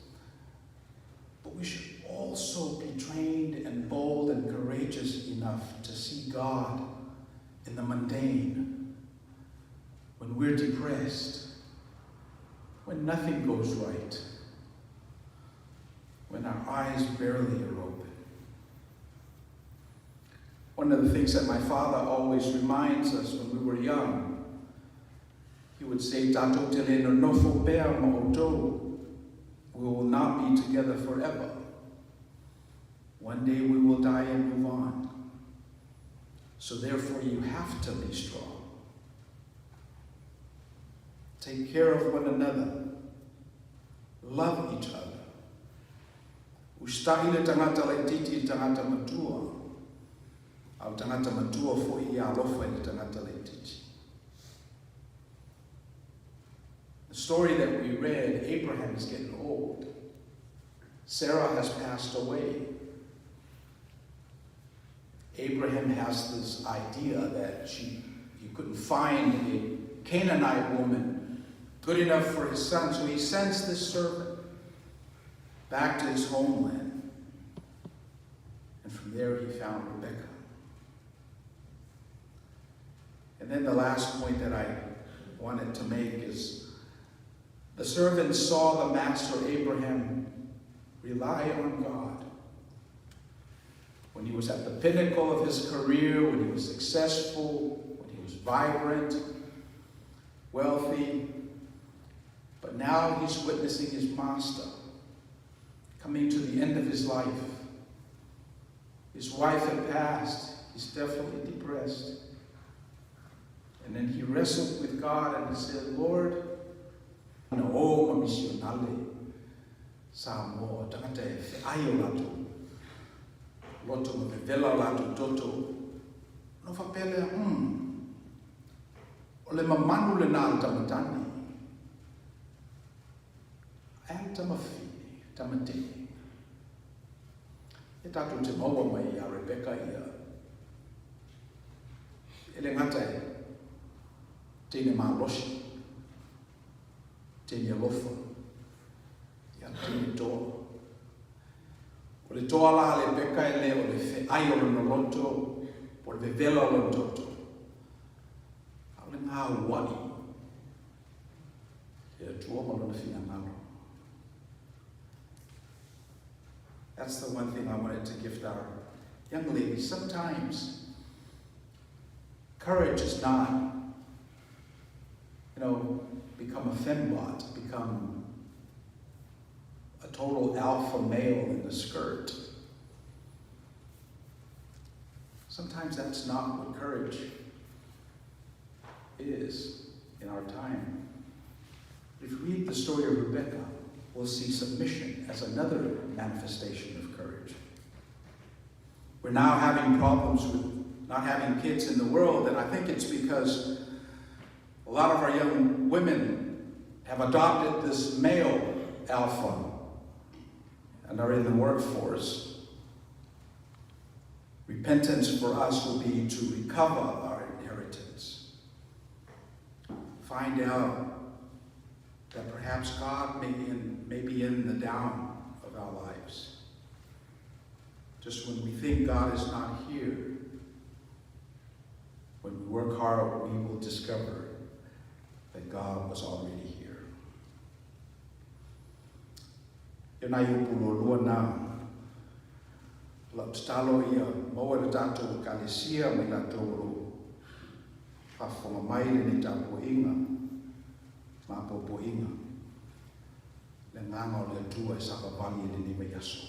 A: But we should also be trained and bold and courageous enough to see God in the mundane, when we're depressed, when nothing goes right, when our eyes barely are open. One of the things that my father always reminds us when we were young, he would say, "Tato te le no nofo pea ma'otou." We will not be together forever. One day we will die and move on. So therefore you have to be strong. take care of one another, love each other. Ustai le tangata le titi tangata matua, au tangata matua fo I alofa le tangata le titi. The story that we read, Abraham is getting old. Sarah has passed away. Abraham has this idea that he couldn't find a Canaanite woman good enough for his son, so he sends this servant back to his homeland. And from there he found Rebekah. And then the last point that I wanted to make is the servant saw the master Abraham rely on God. When he was at the pinnacle of his career, when he was successful, when he was vibrant, wealthy, but now he's witnessing his master coming to the end of his life. His wife had passed. He's definitely depressed. And then he wrestled with God and he said, Lord, Samoan, tangata e ayo latu, loto me vela latu toto, no fa pele o le mamanu le nā tamatani, ai tamawhine, tamatini. E tātou te maua mai a Rebekah ia, e le ngata e, tēne mā loshi, tēne alofa, ia tēne toa. O le toa la le beka e le o le fe ai o le noloto, o le vevela o le toto. A le ngā wani, e tua malo le fina ngalo. That's the one thing I wanted to gift our young ladies. Sometimes courage is not, become a fembot, become a total alpha male in the skirt. Sometimes that's not what courage is in our time. If we read the story of Rebekah, we'll see submission as another manifestation of courage. We're now having problems with not having kids in the world, and I think it's because a lot of our young women have adopted this male alpha and are in the workforce. Repentance for us will be to recover our inheritance. Find out that perhaps God may be in the down of our lives. Just when we think God is not here, when we work hard, we will discover that God was already here. Yonai upulo lua na la talo ia maua le tātou kalesia mai la tōro whawhonga mai le ni tāpo inga ma popo inga le nganga o le tua e saka vali e le mai aso.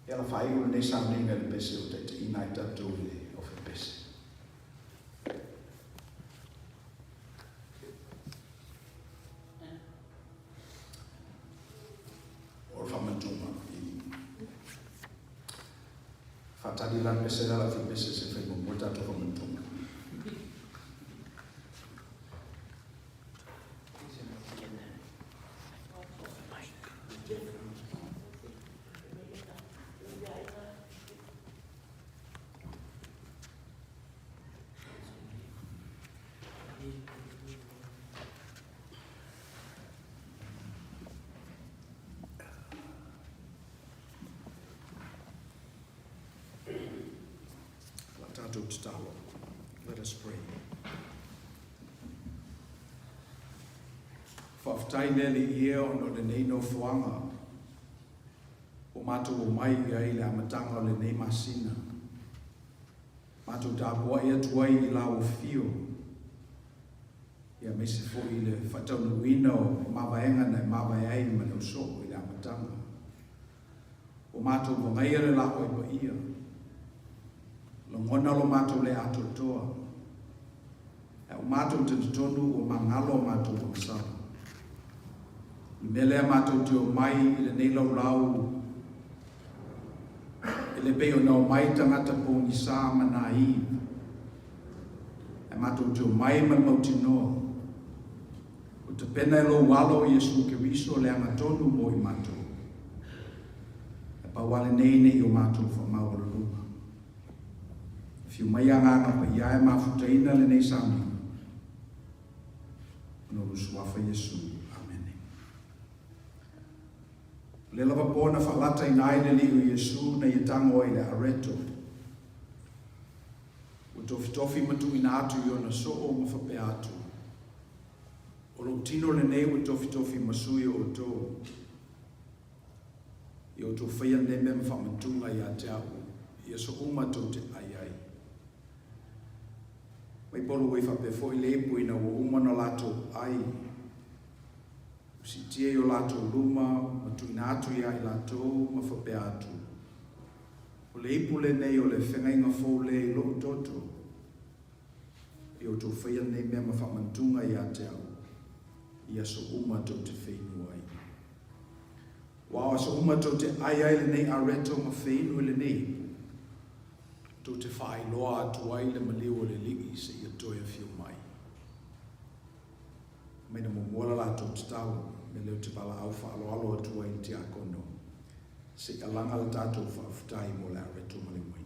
A: Ia la whai ura nei samlinga le bese o te inai tātou le o whi bese. O whamatuma i whatari lan bese la whi bese se whi mo tātou whamatuma. Let us pray. Whaftaine li ia ono le nei no fuanga. O mātou o mai ai le amatanga o le nei masina. Mātou tāpua ia tuai I la o fio. Ia me se fo I le whataunuina o mawaenga nei mawai ma le uso I le amatanga. O mātou o ngai le la o ipa ia. Lo ngona lo mātou le atotoa. E o mātou te tonu o mangalo mātou o masana. Mele mātou te o mai i le nei lau i le peo na o mai tangata po ni sā mana i. E mātou te o mai man mauti noa. O te pena e lo walo i Yesu Keriso le anga tonu mo i mātou. E pa wale nei nei o mātou wha maua luma. Fiu mai anga pa ia e mawhutaina le nei sāmi. No rusuafa Yesu. Amen. Le lava pōna whalata i nai le li o Yesu na i tango i le areto. O tofi matu ina atu i ona so o mawhape atu. O lo tino le nei o tofi masui o tō. I o tō whaia neme mawhamatunga i a te au. I a so umato te ai. Mai polo wei whape fo i lepo ina o umana lato ai. Si tia i o lato luma, matu ina atu ia i lato, ma whape atu. O leipo le nei o le whengainga fo le i lo toto. I o tō whaia nei mea ma whamantunga i a te au. I a so umato te whainu ai. Wao a so umato te ai le nei a reto ma whainu le nei. Tō te whai loa atu ai le maliu o le ligi se i atoia whiu mai. Meina mo muala la tō te tau, me leo te pala au wha alo atu ai te akono. Se ka langa le tātou whaafutai mo le areto mali moina.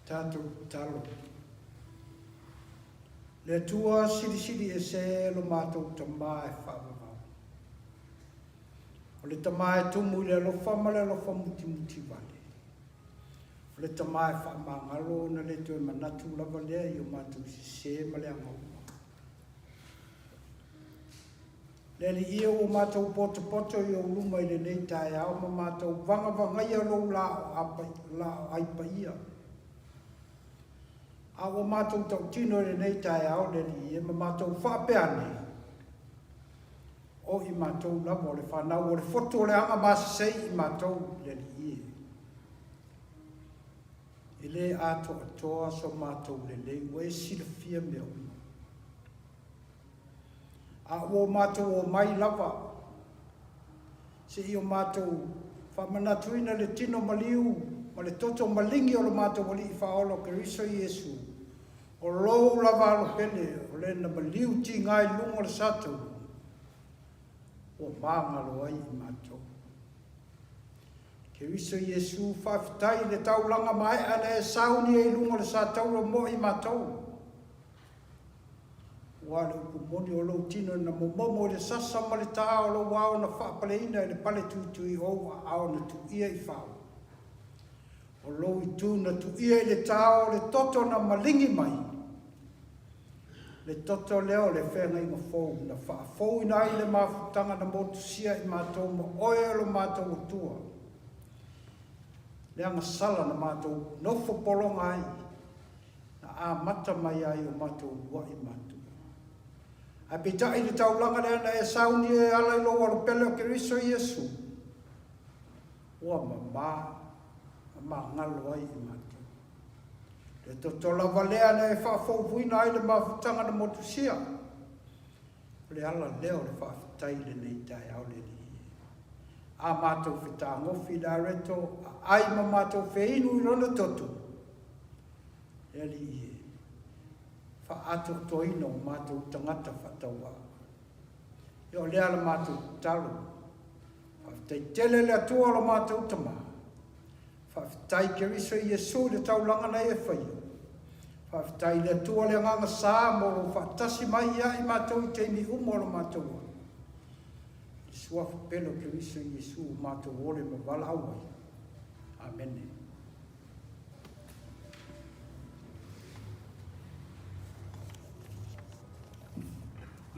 D: Tātou talo. Le tua siri e se lo mātou tamae whamamau. O le tamae tumu le alofa ma le alofa muti wale. O le tamae whamangalo na le tue manatu lava lea i o mātou se ma le angau. Le li ia o mātou poto i o luma i le nei tae au ma mātou vanga ia lo la aipa ia. A o mātou tau tino le nei tae au le li e ma mātou whapeane. O i mātou lama o le whanau o le foto le anga māsasei i mātou le li e. I le ato atoa so mātou le le ue sila fia mea uma. A o mātou o mai lava. Se i o mātou whamanatuina le tino maliu ma le toto malingi o le mātou wali i whaolo Keriso Iesu. O lou lava alo pele, o le na maliu ti ngai lungo le satou. O māngalo ai i mātou. Keriso Iesu whawhitai le taulanga mai ana e sauni e lungo le satou o mo i mātou. Wale upu moni o lou tino na momo le sasa ma le taa o lou wao na whaapaleina e le pale tutui o ao na tu ia i whao. O lou i tū na tu ia i le tau le toto na malingi mai. Le toto leo le whenga inga fōu na wha fōu ina i le mawhutanga na motu sia i mātou ma oe lo mātou o tua. Le anga sala na mātou nofo polonga ai na a mata mai ai o mātou lua i mātou. A pita i le taulanga le ana e sauni e ala i lo walo pele o Keriso Iesu. Ua ma ngalo ai i mātou. Le toto lava lea na e whaafofuina ai le mawhutanga na motusia. Le ala leo le whaafutai le nei tai au le ni. A mātou whita ngofi la reto, ai ma mātou whiinu i rona toto. E li ie. Whaato toina o mātou tangata whataua. Io lea la mātou talo. Whaafutai tele le atua la mātou tamaa. Whaafitai Keriso Iesu le taulanga na e whaia. Whaafitai le tua le nganga sā moro whaatasi mai ia i mātou i teimi umoro mātou. I suafu pelo Keriso Iesu mātou ole ma wala awai. Amen.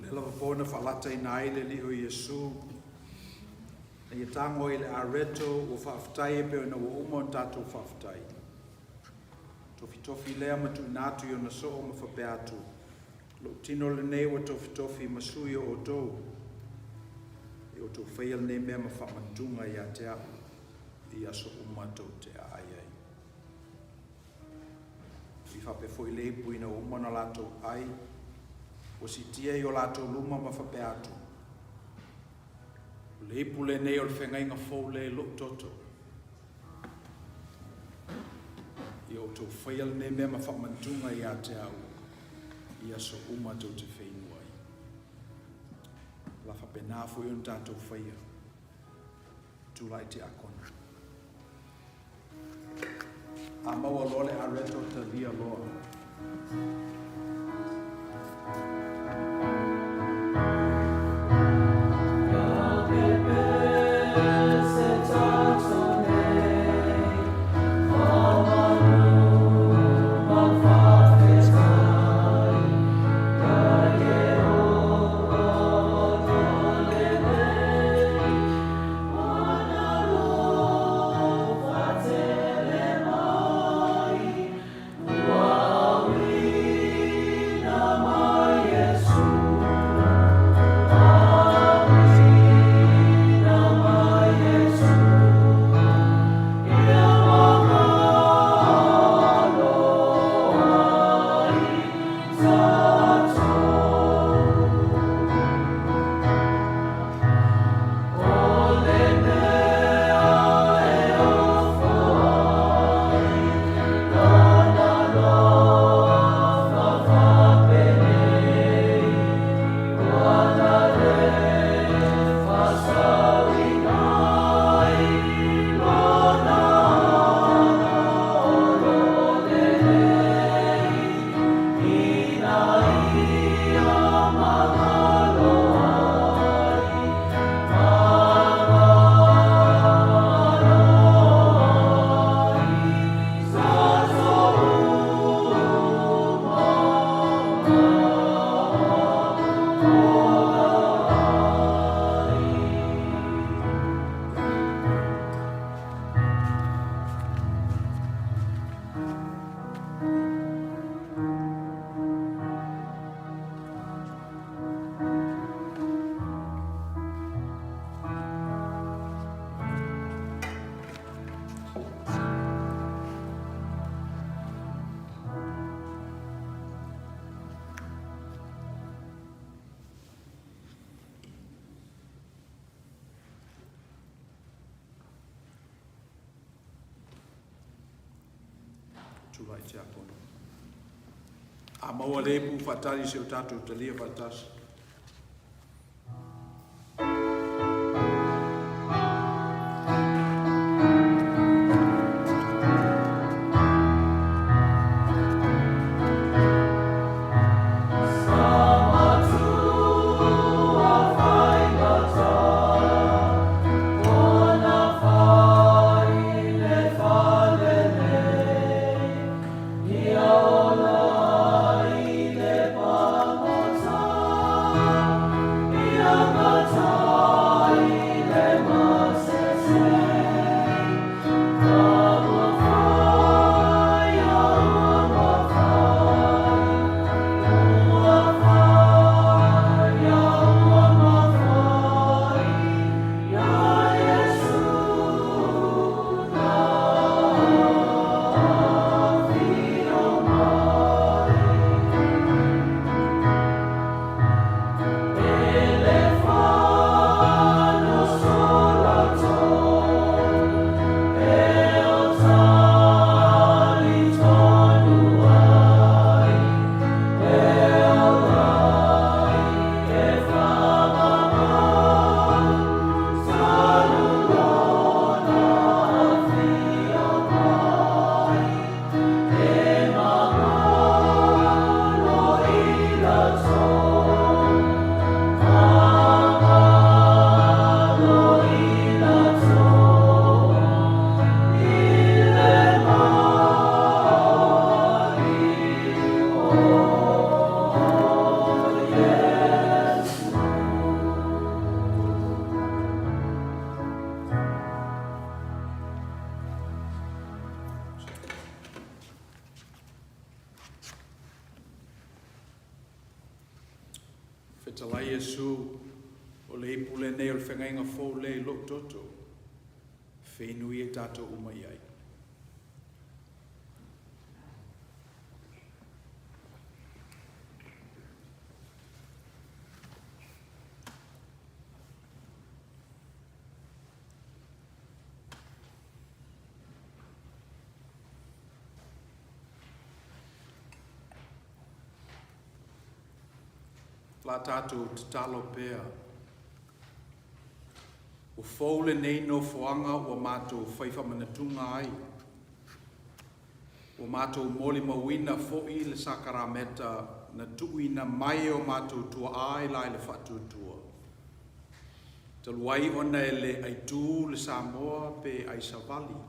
A: Le lava pōna whalata i nai le li o Iesu. Na ia tango i le areto o whaafutai e peo na o umo tātou whaafutai. Tofi lea matu nātu i o na so o mawhape atu.
D: Lo tino le nei o tofi tofi masui o tō. E o tō whaia nei mea ma whamatunga i a te au. I aso umato te ai ai. I whape foi leipu ina umana lato ai. O si tia i o lato luma ma whape atu. Leipu le nei o le whengainga fau le lo toto. I o tō whaia nei mea ma whamatunga i a te au. I aso umato te whenua ai. La whape nāfu i un tātou whaia. Tūlai te akona. A maua lole a reto te lia loa. Tūlai te akona. A maua leipu whatari se o tātou te lia whatasi.
C: Oh
A: talai e su o le ipule nei o le whengainga fō le lo toto. Whenui e tato umai ai. La tātou te talo pēr. O fōle nei no whoanga o mātou whaifa manatunga ai. O mātou moli mawina fōi le sakarameta na tuina mai o mātou tua ai lai le whatutua. Te luai ona e le aitu le Samoa pe ai savali.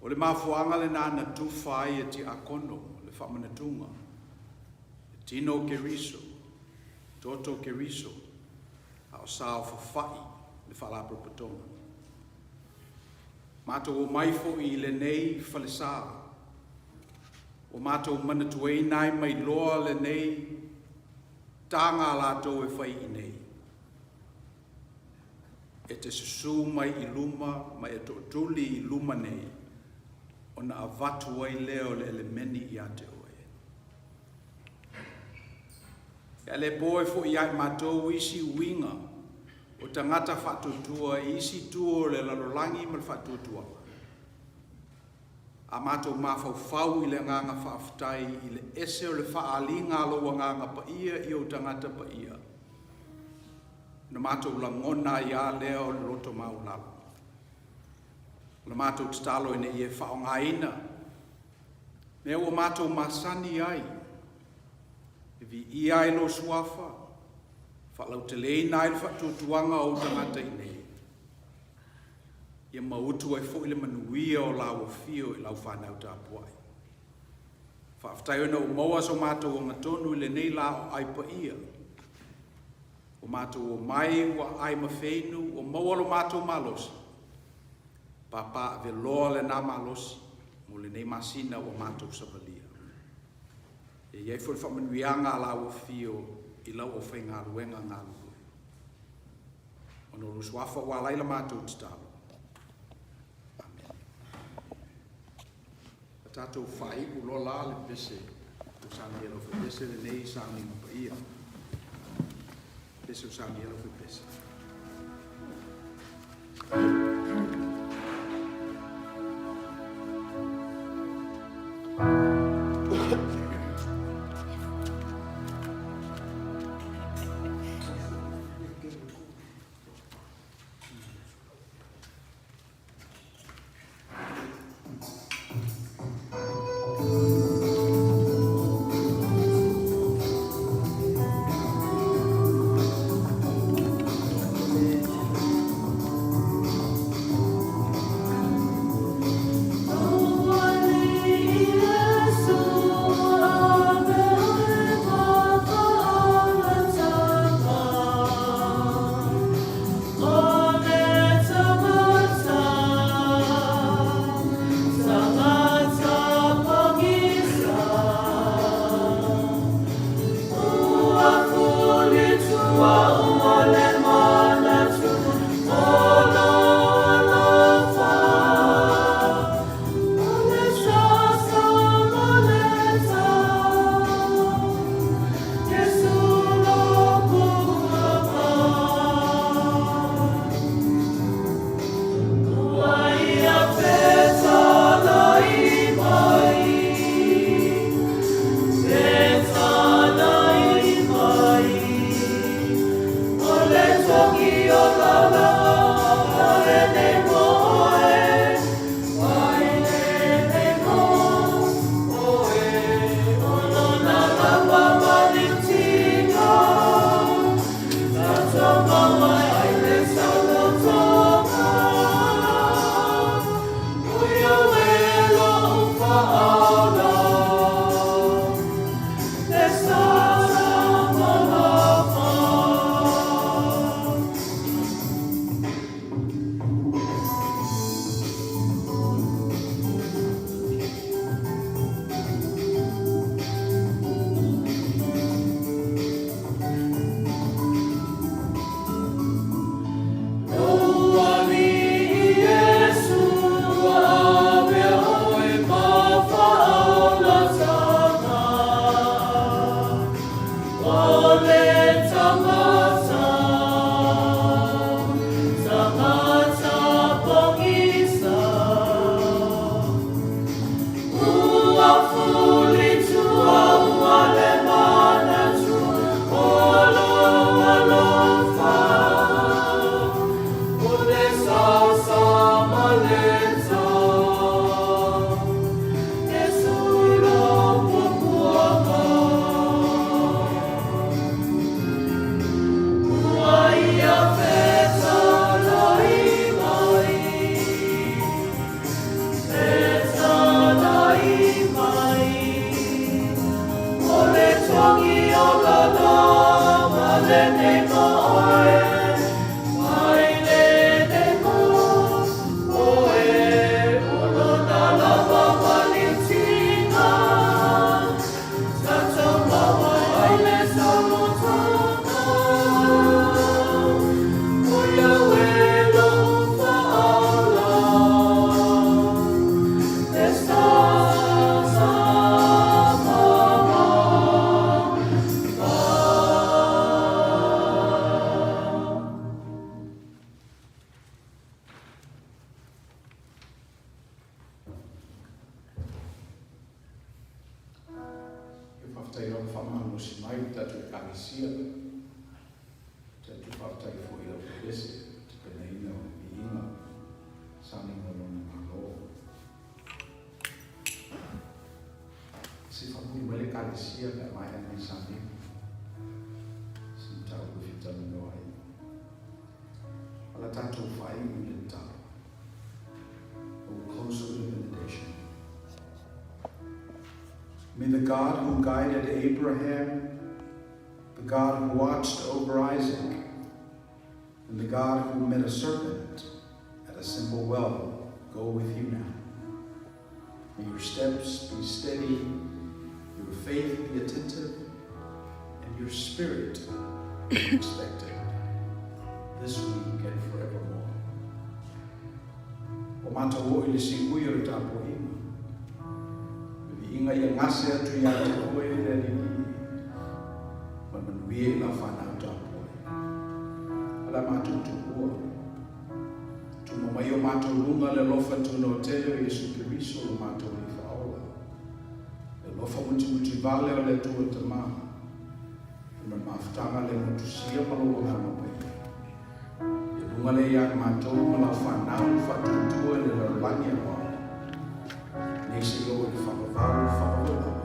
A: O le mafuanga le nana tufai e ti akono le whamanatunga. E tino ke riso. Toto ke riso, a o sao whawhai le whalapo patonga. Mātou o maifo i le nei whalesa. O mātou manatuei nai mai loa le nei, tanga lātou e whai i nei. E te susu mai i luma, mai e tōtuli i luma nei, o na avatu ai leo le elemeni i ate oe. E le boe fo i ai mātou isi winga o tangata whatutua isi tuo le lalolangi mal whatutua. A mātou mawhau i le nganga whaafutai i le ese o le whaalinga loa nganga pa ia i o tangata pa ia. Na mātou la ngona i a leo le roto maulalo. Na mātou talo ine i e whaongaina. Me o mātou masani ai. Vi i ai lo suafa, whalau te lei nai le whatutuanga o tangata i nei. Ia mautu ai fo i le manuia o lau o fio i lau whanau tāpuai. Whaaftai ona o maua so mātou o ngatonu i le nei la o ai pa ia. O mātou o mai wa ai mawhenu, o maua lo mātou malosi. Papa ve loa le nā malosi, mo le nei masina o mātou savalia. E iei fwoi whamanuianga la o fio i lau o whainga ruenga ngā lua. Ono ruswafa wa laila mātou te talo. Amen. A tātou whai u lo la le pese, o sāni elo whi pese le nei sāni mapa ia. Pese o sāni elo whi pese. May the God who guided Abraham, the God who watched over Isaac, and the God who met a serpent at a simple well go with you now. May your steps be steady, your faith be attentive, and your spirit be expectant this week and forevermore. O mata o ili si uyo tapo ima. Inga ia ngase atu ia te koe le lini. Manuie la whanau tapo. Ala mātou tukua. Tuma mai o mātou lunga le lofa tuno tele o Yesu Kiriso o mātou li whaola. Le lofa muti vale o le tua tama. Tuna mawhtanga le mutusia malo o ngama pai. E lunga le ia mātou mala whanau whatutua le la langia wao. Nisi o le whakawhau whakawhau.